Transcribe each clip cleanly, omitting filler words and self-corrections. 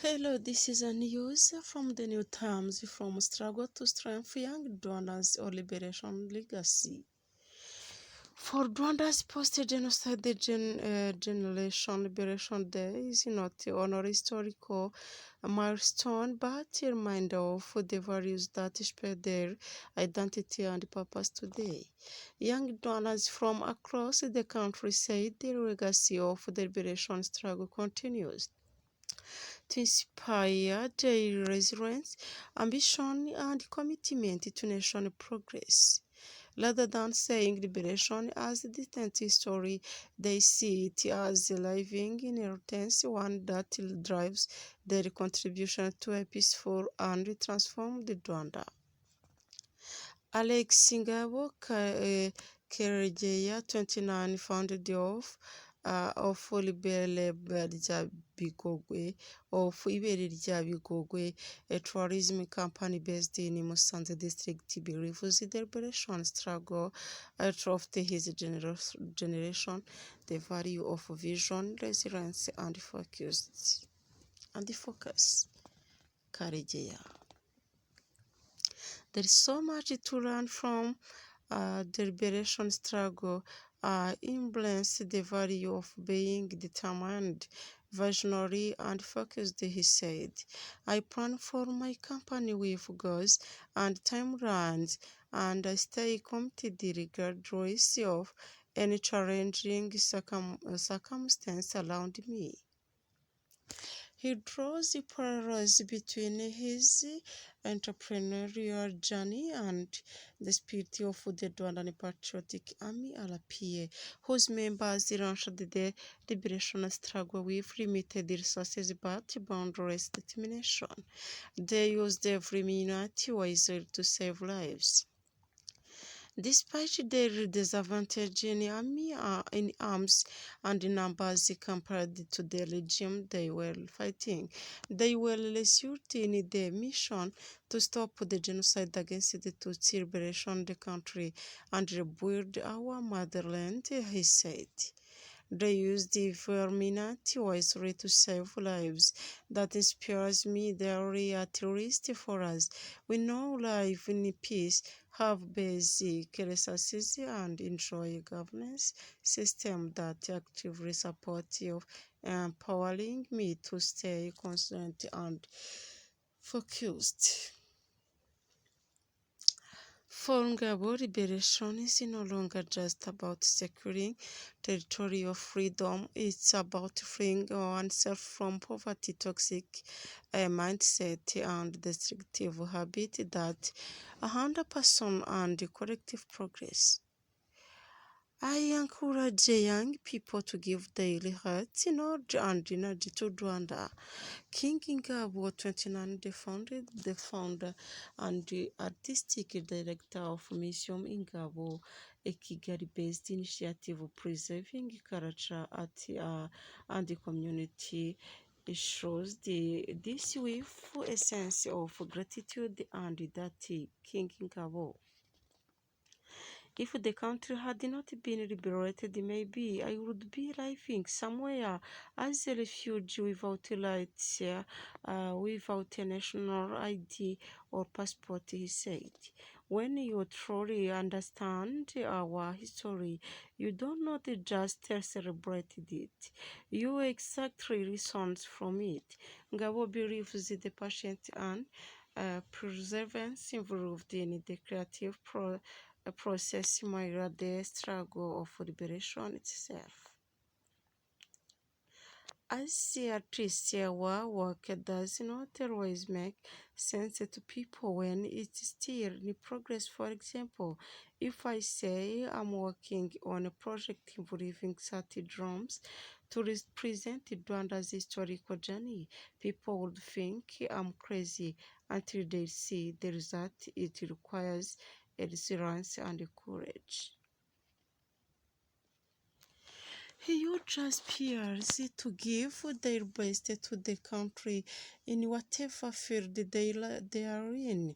Hello, this is a news from the New Times from struggle to strength young Rwandans or liberation legacy. For Rwanda's post-genocide generation liberation day is not honor historical milestone but a reminder of the values that shape their identity and purpose today. Young Rwandans from across the country say the legacy of the liberation struggle continues to inspire their resilience, ambition, and commitment to national progress. Rather than saying liberation as a distant history, they see it as a living inheritance, one that drives their contribution to a peaceful and transformed Rwanda. Alex Ngabo Karegeya, 29, founded of Ibere rya Bigogwe, a tourism company based in Musanze district, believes the liberation struggle of his generation, the value of vision, resilience, and focus. Karegeya. There is so much to learn from the liberation struggle. Embrace the value of being determined, visionary, and focused, he said. I plan for my company with goals and timelines, and I stay committed regardless of any challenging circumstance around me. He draws parallels between his entrepreneurial journey and the spirit of the Rwandan Patriotic Army (RPA), whose members launched the liberation struggle with limited resources but boundless determination. They used every minute wisely to save lives. Despite their disadvantage in arms and numbers compared to the regime they were fighting, they were resolute in their mission to stop the genocide against the Tutsi, liberation the country, and rebuild our motherland, he said. They use the environment wisely to save lives. That inspires me daily, at least for us. We now live in peace, have basic resources, and enjoy a governance system that actively supports you, empowering me to stay constant and focused. For Ngabo, liberation is no longer just about securing territorial freedom, it's about freeing oneself from poverty, toxic mindset, and destructive habit that hinder person and collective progress. I encourage young people to give daily hearts, knowledge, and energy to Rwanda. King Ngabo, 29, the founder and the artistic director of Museum Ngabo, a Kigali-based initiative preserving culture and the community. It shows this with a sense of gratitude and that King Ngabo. If the country had not been liberated, maybe I would be living somewhere as a refugee without rights, without a national ID or passport, he said. When you truly understand our history, you do not just celebrate it, you exactly listen from it. Ngabo believes the patient and perseverance involved in the creative process mirror the struggle of liberation itself. As the artist, our work does not always make sense to people when it's still in progress. For example, if I say I'm working on a project involving 30 drums to represent Rwanda's historical journey, people would think I'm crazy until they see the result. It requires resilience and courage. Huge aspires to give their best to the country in whatever field they are in.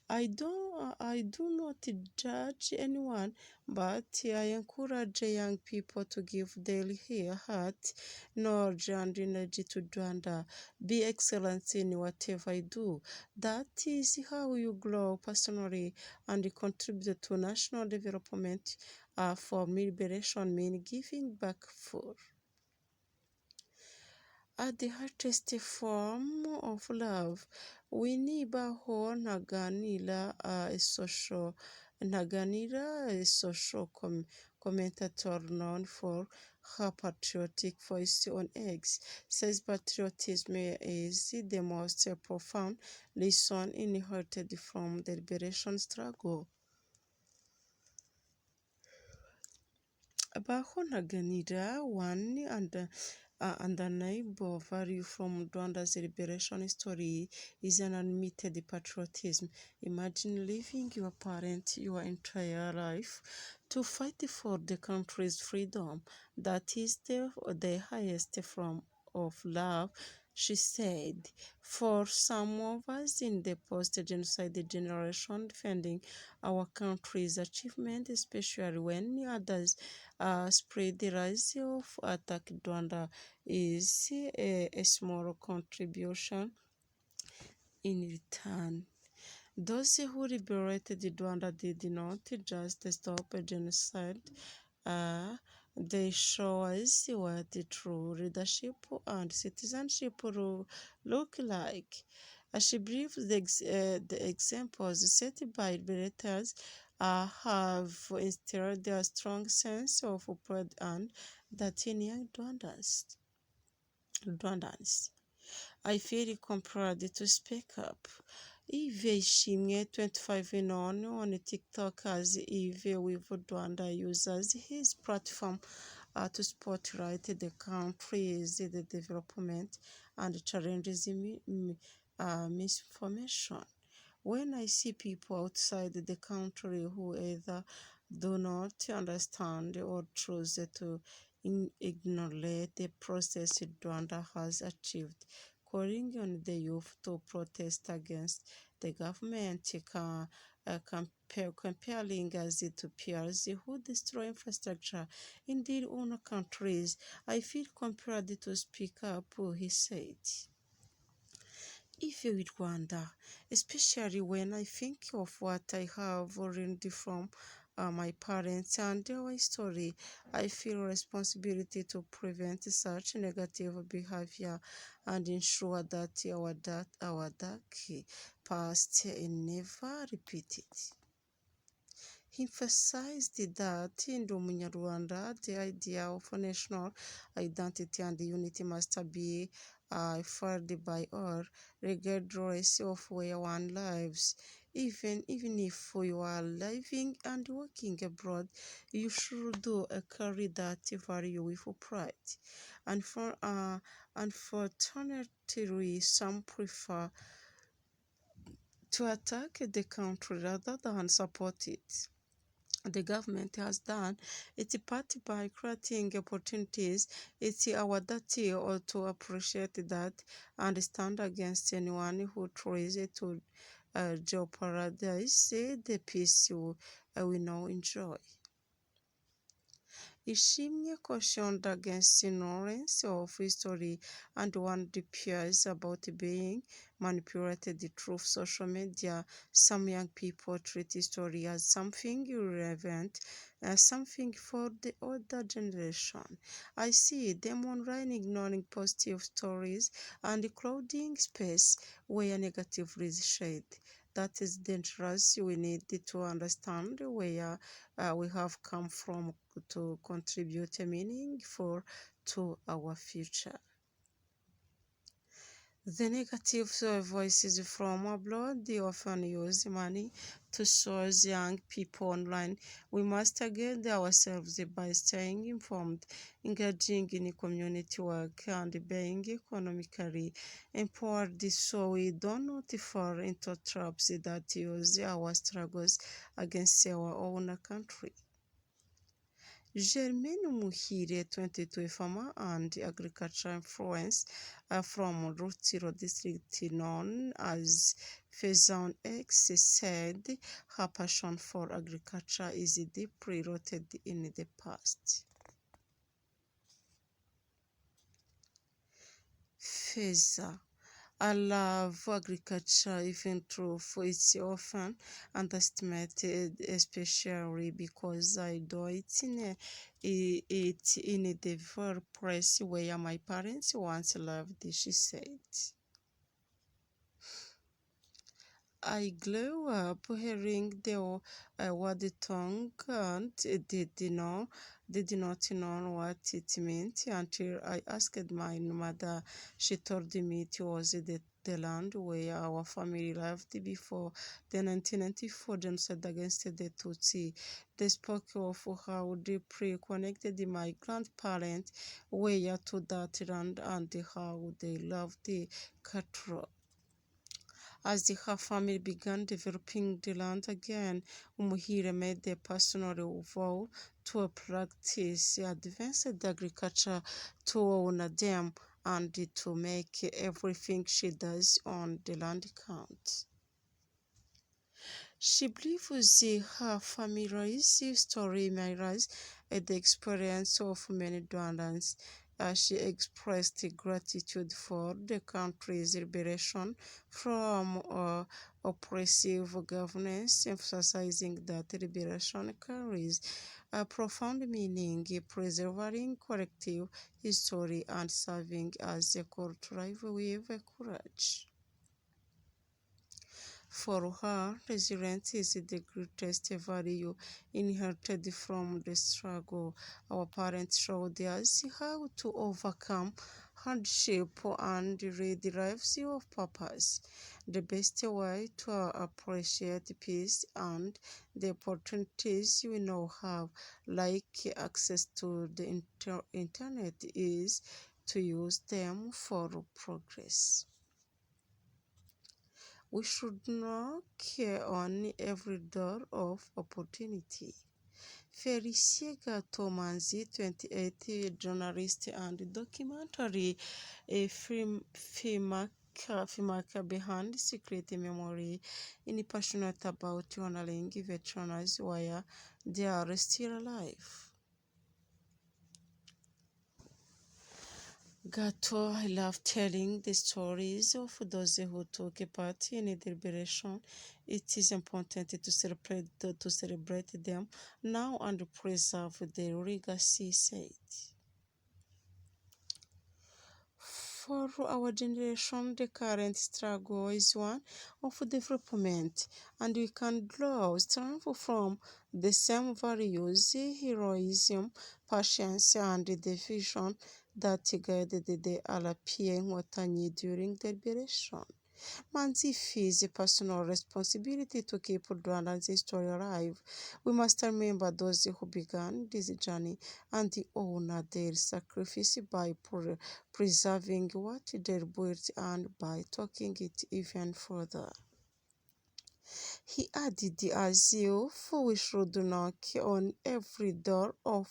I do not judge anyone, but I encourage young people to give their heart, knowledge, and energy to Rwanda. Be excellent in whatever you do. That is how you grow personally and contribute to national development. For me, liberation means giving back for. At the highest form of love, Winibaho Naganira, a social commentator known for her patriotic voice on X, says patriotism is the most profound lesson inherited from the liberation struggle. Abaho one undeniable value from Rwanda's liberation story is an unlimited patriotism. Imagine leaving your parents your entire life to fight for the country's freedom. That is the highest form of love, she said. For some of us in the post-genocide generation, defending our country's achievement, especially when others spread the rise of attack Rwanda, is a small contribution in return. Those who liberated Rwanda did not just stop a genocide, uh, they show us what true leadership and citizenship look like. She believes the examples set by liberators have instilled a strong sense of pride and that in young Rwandans. I feel compelled to speak up. Yves Ishimwe, 25 on TikTok, as Yves with Rwanda uses his platform to spotlight the country's the development and challenges misinformation. When I see people outside the country who either do not understand or choose to ignore the process Rwanda has achieved, calling on the youth to protest against the government, comparing us to peers who destroy infrastructure in their own countries. I feel compelled to speak up, he said. If with Rwanda, especially when I think of what I have learned from my parents and their history, I feel responsibility to prevent such negative behavior and ensure that our dark past is never repeated. He emphasized that in Rwanda, the idea of national identity and unity must be furthered by all, regardless of where one lives. Even if you are living and working abroad, you should carry that value with pride. And unfortunately, some prefer to attack the country rather than support it. The government has done its part by creating opportunities. It's our duty or to appreciate that and stand against anyone who tries to jeopardize the peace we now enjoy. Ishimwe cautioned against ignorance of history and warned peers about being manipulated through social media. Some young people treat history as something irrelevant, something for the older generation. I see them online ignoring positive stories and crowding space where negative is shared. That is dangerous. We need to understand where we have come from to contribute a meaningful to our future. The negative voices from abroad, they often use money to source young people online. We must guide ourselves by staying informed, engaging in community work, and being economically empowered so we do not fall into traps that use our struggles against our own country. Germaine Muhire 22 farmer and agriculture influence from Rutiro district known as Fezan X said her passion for agriculture is deeply rooted in the past. Feza, I love agriculture even though it's often underestimated, especially because I do it in the very place where my parents once lived, she said. I grew up hearing the word tongue and did not know what it meant until I asked my mother. She told me it was the land where our family lived before the 1994 genocide against the Tutsi. They spoke of how deeply connected my grandparents were to that land and how they loved the cattle. As her family began developing the land again, Umuhire made a personal vow to practice advanced agriculture, to own them, and to make everything she does on the land count. She believes her family's story mirrors the experience of many Rwandans. She expressed gratitude for the country's liberation from oppressive governance, emphasizing that liberation carries a profound meaning, preserving collective history and serving as a core driver with courage. For her, resilience is the greatest value inherited from the struggle. Our parents showed us how to overcome hardship and lead lives of purpose. The best way to appreciate peace and the opportunities we now have, like access to the internet, is to use them for progress. We should knock on every door of opportunity. Felicia Tomanzi, 28, journalist and documentary filmmaker behind Secret Memory, is passionate about honoring veterans while they are still alive. Gato, I love telling the stories of those who took part in the liberation. It is important to celebrate them now and preserve their legacy, said. For our generation, the current struggle is one of development, and we can draw strength from the same values, heroism, patience, and the vision that guided the RPA Inkotanyi during the liberation. Manzi feels a personal responsibility to keep Rwanda's history alive. We must remember those who began this journey and honor their sacrifice by preserving what they built and by taking it even further. He added, as if we should knock on every door of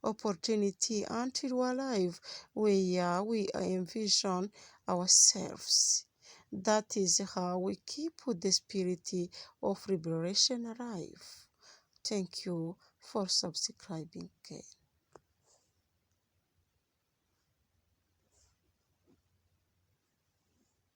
opportunity until we're alive, where we envision ourselves. That is how we keep the spirit of liberation alive. Thank you for subscribing again.